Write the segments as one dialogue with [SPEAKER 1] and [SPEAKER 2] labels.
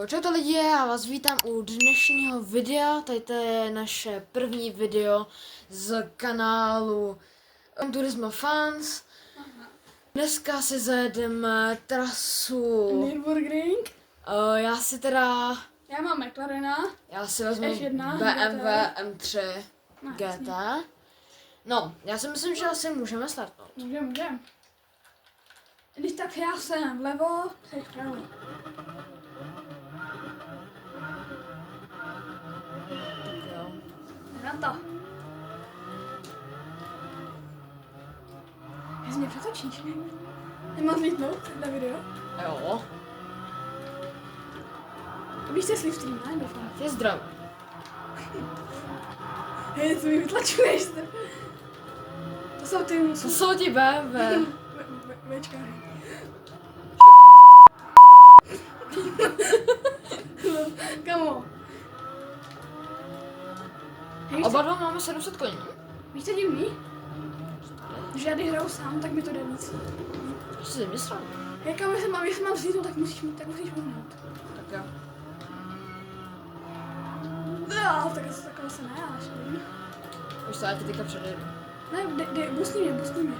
[SPEAKER 1] Čau lidi, já vás vítám u dnešního videa, tady to je naše první video z kanálu Turismo Fans. Dneska si zajedeme trasu
[SPEAKER 2] Nürburgring. Já mám McLarena.
[SPEAKER 1] Já si vezmu
[SPEAKER 2] F1
[SPEAKER 1] BMW
[SPEAKER 2] GT.
[SPEAKER 1] M3
[SPEAKER 2] No,
[SPEAKER 1] GT. No, já si myslím, že asi můžeme startnout.
[SPEAKER 2] Můžem. Když tak já jsem vlevo, jsi vpravo.
[SPEAKER 1] Jo.
[SPEAKER 2] Na to. Jestli mě přetočíš. Nemám zlítnout na video.
[SPEAKER 1] Jo,
[SPEAKER 2] Víš, jste slipstream, ne? Doufám.
[SPEAKER 1] je zdrav.
[SPEAKER 2] Hej, co mi vytlačuješ? To jsou ty...
[SPEAKER 1] Co jsou ti BMW?
[SPEAKER 2] Večka. Kamo. Hej,
[SPEAKER 1] Oba dva máme 700 koní.
[SPEAKER 2] víš, co divný? Že já když hraju sám, tak mi to jde víc.
[SPEAKER 1] To si vymyslel.
[SPEAKER 2] Hej, kamo, jestli mám vzít, tak musíš uhnout.
[SPEAKER 1] Tak jo.
[SPEAKER 2] No, tak se ne, až nevím.
[SPEAKER 1] Už se já ti teďka předjedu.
[SPEAKER 2] Ne, busni mě.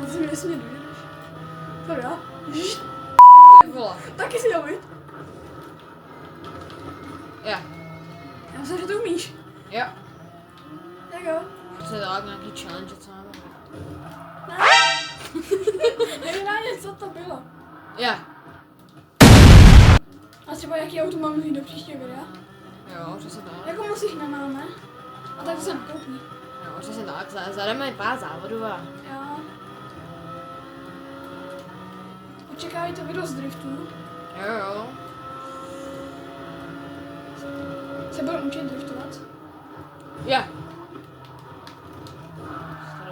[SPEAKER 2] A si mi nesmě dojedeš. To já?
[SPEAKER 1] Vola.
[SPEAKER 2] Taky si jel, viď?
[SPEAKER 1] Já.
[SPEAKER 2] Já myslím, že to umíš.
[SPEAKER 1] Jo.
[SPEAKER 2] Tak jo.
[SPEAKER 1] Chci dát nějaký challenge, co máme.
[SPEAKER 2] Hej, ráně, co to bylo?
[SPEAKER 1] Já.
[SPEAKER 2] A třeba jaký auto mám vzít do příštího videa?
[SPEAKER 1] Jo, přesně tak.
[SPEAKER 2] Jako musíš nemáme. A tak to se nakoupí.
[SPEAKER 1] Jo, přesně tak. Zademe pár závodů a...
[SPEAKER 2] Jo. Očekávají to video z driftu.
[SPEAKER 1] Jo.
[SPEAKER 2] Se budu učit driftovat.
[SPEAKER 1] Já.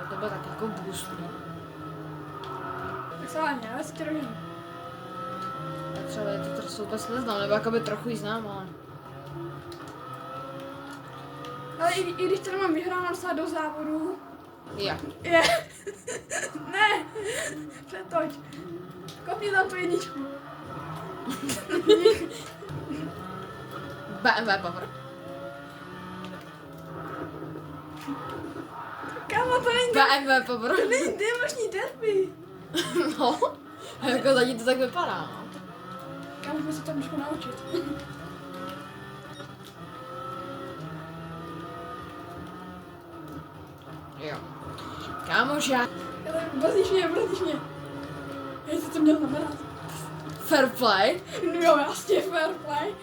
[SPEAKER 1] To bude tak jako boost.
[SPEAKER 2] Tak se váně, ale si tě rodinu.
[SPEAKER 1] Já třeba je to trasu vůbec neznám, nebo jakoby trochu ji znám, ale...
[SPEAKER 2] Ale i když tady mám vyhráno dostat do závodu.
[SPEAKER 1] Já.
[SPEAKER 2] Je. Ne. Přetoč. Kopni tam tu jedničku.
[SPEAKER 1] BMW power.
[SPEAKER 2] Kámo, to není
[SPEAKER 1] BMW power.
[SPEAKER 2] to není demošní derby.
[SPEAKER 1] No. Jako zatím to tak vypadá, no.
[SPEAKER 2] Kámo, musím se to trošku naučit.
[SPEAKER 1] Jo. Kámoš, já...
[SPEAKER 2] Brzdíš mě. Hej, co to měl znamenat?
[SPEAKER 1] Fair play.
[SPEAKER 2] No jo, jasně, fair play.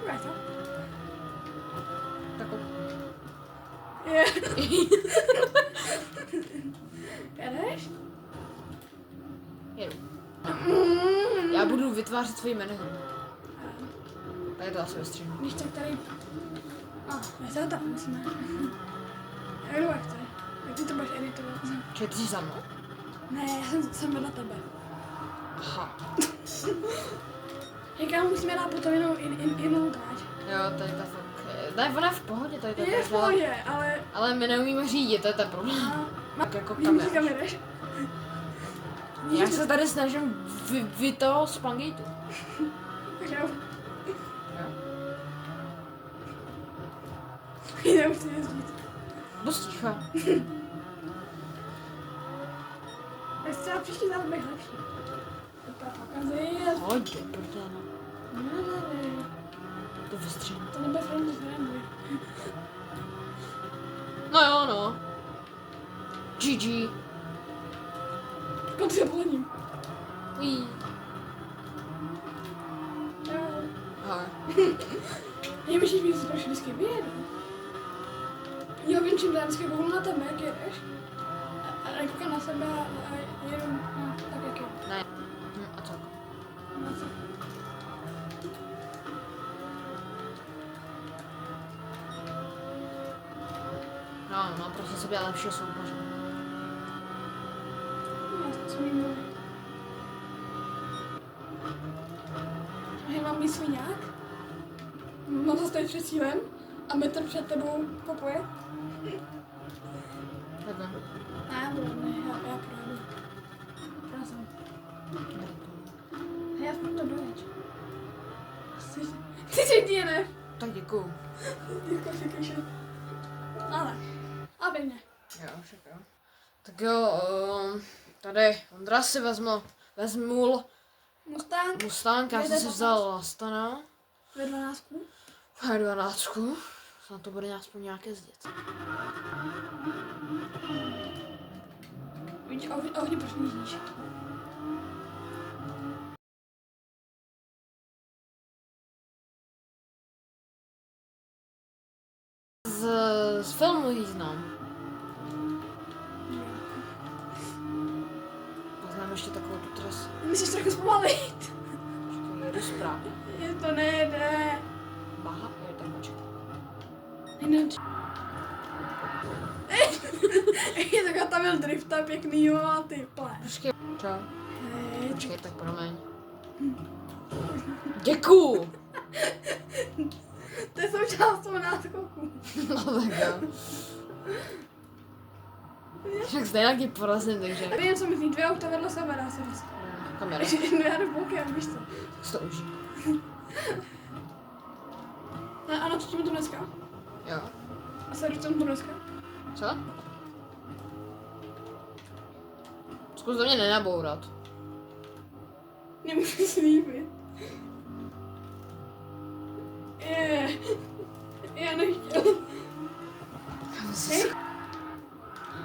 [SPEAKER 2] Uvěď to.
[SPEAKER 1] Takovou.
[SPEAKER 2] Je. Jedeš?
[SPEAKER 1] Jedu. Já budu vytvářet svůj jméno. Tak to asi vystřihnu.
[SPEAKER 2] Když tak tady... My se tam musíme. Já jdu jak to je. Jak ty to budeš editovat?
[SPEAKER 1] Čili ty jsi za mnou?
[SPEAKER 2] Ne, já jsem vedle tebe.
[SPEAKER 1] Aha.
[SPEAKER 2] Říkám, musíme dát potom jinou tráť.
[SPEAKER 1] Jo, tady ta fakt... Ne, ona je v pohodě, tady to
[SPEAKER 2] Je v pohodě, ale...
[SPEAKER 1] Ale my neumíme řídit, to je ten problém. Tak jako
[SPEAKER 2] Víš,
[SPEAKER 1] kamera.
[SPEAKER 2] kam jdeš?
[SPEAKER 1] Já se tady snažím vy to z pangejtu.
[SPEAKER 2] Jo.
[SPEAKER 1] Jo.
[SPEAKER 2] Já už chci jezdit.
[SPEAKER 1] Dost ticho.
[SPEAKER 2] Tak třeba příští závod bych lepší. To pokazit.
[SPEAKER 1] Hoď do prdele.
[SPEAKER 2] Ne.
[SPEAKER 1] To vystřihnu.
[SPEAKER 2] To nebude friendly.
[SPEAKER 1] No jo, no. GG.
[SPEAKER 2] Konce polením.
[SPEAKER 1] Ví.
[SPEAKER 2] Jo.
[SPEAKER 1] Ahoj.
[SPEAKER 2] Nemyslíš, že jsi prošli vždycky vyjedu? Jo, vím, čím dám vždycky kouknu na tebe, jak jedeš. A koukám na sebe a jedu tak, jak jedu.
[SPEAKER 1] Ne. A co?
[SPEAKER 2] Na co?
[SPEAKER 1] No, prostě se dělá lepšího soupeře.
[SPEAKER 2] Co mi mluví? Hej, mám být sviňák? Mám zastavit před cílem a metr před tebou popoje? Ty jsi DNF.
[SPEAKER 1] Tak děkuju.
[SPEAKER 2] Disqualification. Ale. A pěkně.
[SPEAKER 1] Jo, však jo. Tak jo, tady Ondra si vezmul
[SPEAKER 2] Mustang.
[SPEAKER 1] já jsem si vzal Lastana.
[SPEAKER 2] Ve 12.
[SPEAKER 1] A 12. Snad to bude aspoň nějaké zdět.
[SPEAKER 2] Vidíš, a hodně proč nížíš.
[SPEAKER 1] Z filmu jí znám. A znám ještě takovou tu trasu.
[SPEAKER 2] Musíš trochu zpomalit.
[SPEAKER 1] Počkej, jedu správně.
[SPEAKER 2] Je to nejde.
[SPEAKER 1] Baha, je tam počkej.
[SPEAKER 2] Je taková tam byl drifta pěknýho a ty plé.
[SPEAKER 1] Počkej, čau.
[SPEAKER 2] Hej,
[SPEAKER 1] Počkej, tak promiň. Děkuju!
[SPEAKER 2] to je součást toho náskoku.
[SPEAKER 1] No tak jo. Tak stejně taky porazím, takže...
[SPEAKER 2] Nevím, co myslí, 2 auta vedle sebe, dá se říct.
[SPEAKER 1] Kamera.
[SPEAKER 2] Já jdu bokem, víš co.
[SPEAKER 1] Tak si to užij.
[SPEAKER 2] A natočíme to dneska.
[SPEAKER 1] Jo.
[SPEAKER 2] A servisujeme to dneska.
[SPEAKER 1] Co? Zkus do mě nenabourat.
[SPEAKER 2] Nemůžu slíbit. Já nechtěl. Hej.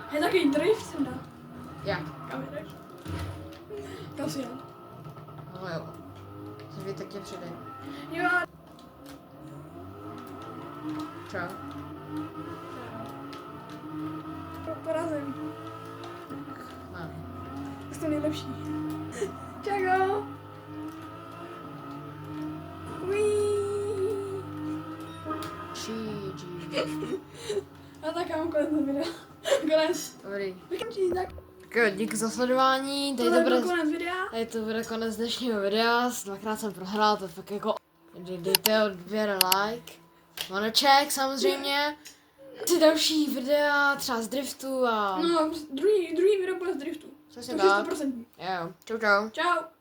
[SPEAKER 2] Hej, takový drift jsem dal.
[SPEAKER 1] Jak?
[SPEAKER 2] Kam jdeš? Kam si jel?
[SPEAKER 1] No jo. Zví, tak tě přidej.
[SPEAKER 2] Jo.
[SPEAKER 1] Čau.
[SPEAKER 2] Porazím.
[SPEAKER 1] Ne.
[SPEAKER 2] Jsi to nejlepší. Čau.
[SPEAKER 1] GG.
[SPEAKER 2] A tak já mám konec videa. Konec.
[SPEAKER 1] Dobrý.
[SPEAKER 2] Tak.
[SPEAKER 1] Tak jo, díky za sledování.
[SPEAKER 2] To byl konec videa.
[SPEAKER 1] Tady to bude konec dnešního videa. Dvakrát jsem prohrál, to je fakt jako... Dejte odběr like. Moneček samozřejmě. Ty další videa, třeba z driftu a...
[SPEAKER 2] No, druhý video bude z driftu.
[SPEAKER 1] Přesně
[SPEAKER 2] To
[SPEAKER 1] tak.
[SPEAKER 2] 100%.
[SPEAKER 1] Jo, čau čau.
[SPEAKER 2] Čau.